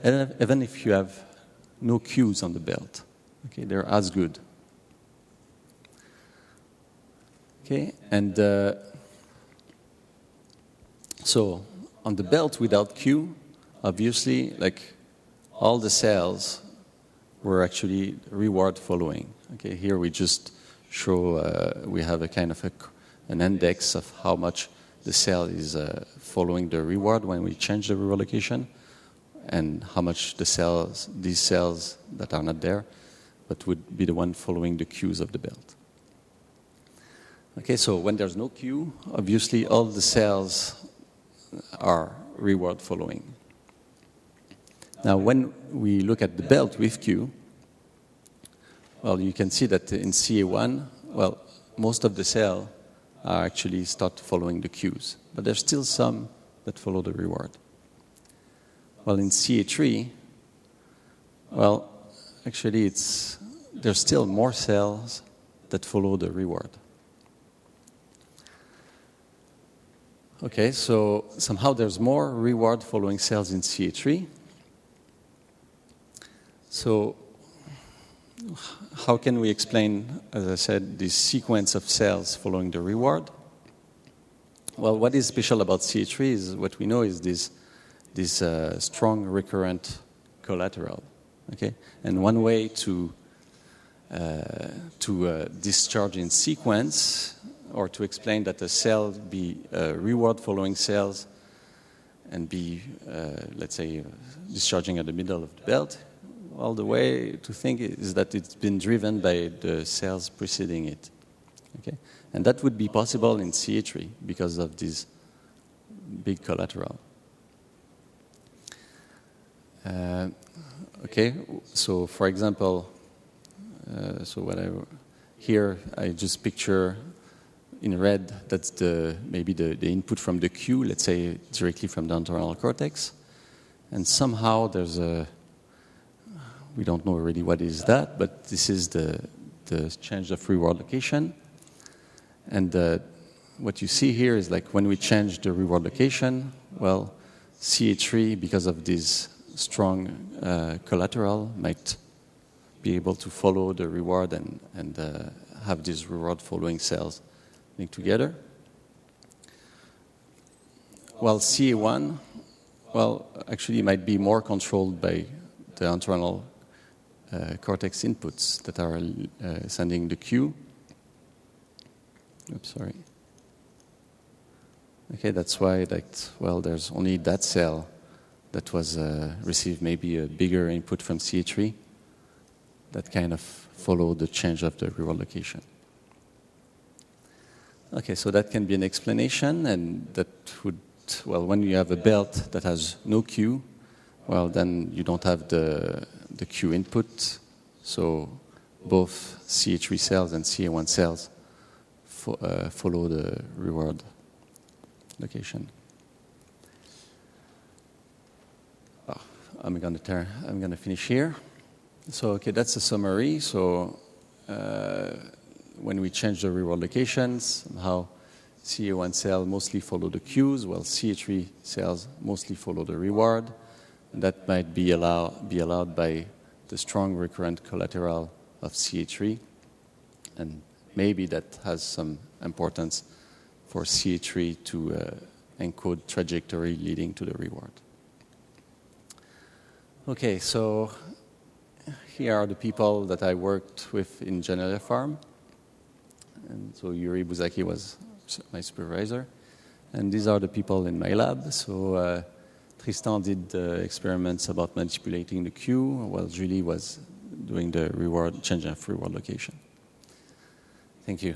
even if you have no cues on the belt. Okay, they're as good. Okay, and so on the belt without cue, obviously, like all the cells were actually reward following. Okay, here we just show we have a kind of an index of how much the cell is following the reward when we change the reward location, and how much these cells that are not there, but would be the one following the cues of the belt. Okay, so when there's no cue, obviously all the cells are reward following. Now, when we look at the belt with cue, well, you can see that in CA1, well, most of the cells are actually start following the cues, but there's still some that follow the reward. Well, in CA3, well, actually there's still more cells that follow the reward. Okay, so somehow there's more reward following cells in CA3. So how can we explain, as I said, this sequence of cells following the reward? Well, what is special about CA3 is what we know is this strong recurrent collateral. Okay, and one way to discharge in sequence, or to explain that a cell be reward following cells and be, let's say, discharging at the middle of the belt, well, the way to think is that it's been driven by the cells preceding it. Okay, and that would be possible in CA3 because of this big collateral. Okay, so for example, here I just picture in red that's maybe the input from the cue, let's say directly from the internal cortex, and somehow there's we don't know really what is that, but this is the change of reward location, and what you see here is like when we change the reward location, well, CA3, because of this strong collateral, might be able to follow the reward and have these reward following cells linked together. While CA1, well, actually might be more controlled by the internal cortex inputs that are sending the cue. Oops, sorry. Okay, that's why there's only that cell that was received maybe a bigger input from CA3 that kind of followed the change of the reward location. Okay, so that can be an explanation, and that would, well, when you have a belt that has no cue, well, then you don't have the cue input, so both CA3 cells and CA1 cells follow the reward location. I'm gonna finish here. So, okay, that's a summary. So, when we change the reward locations, somehow CA1 cells mostly follow the cues, while CA3 cells mostly follow the reward. And that might be allowed by the strong recurrent collateral of CA3. And maybe that has some importance for CA3 to encode trajectory leading to the reward. Okay, so here are the people that I worked with in Genera Farm. And so Yuri Buzaki was my supervisor. And these are the people in my lab. So Tristan did experiments about manipulating the cue, while Julie was doing the change of reward location. Thank you.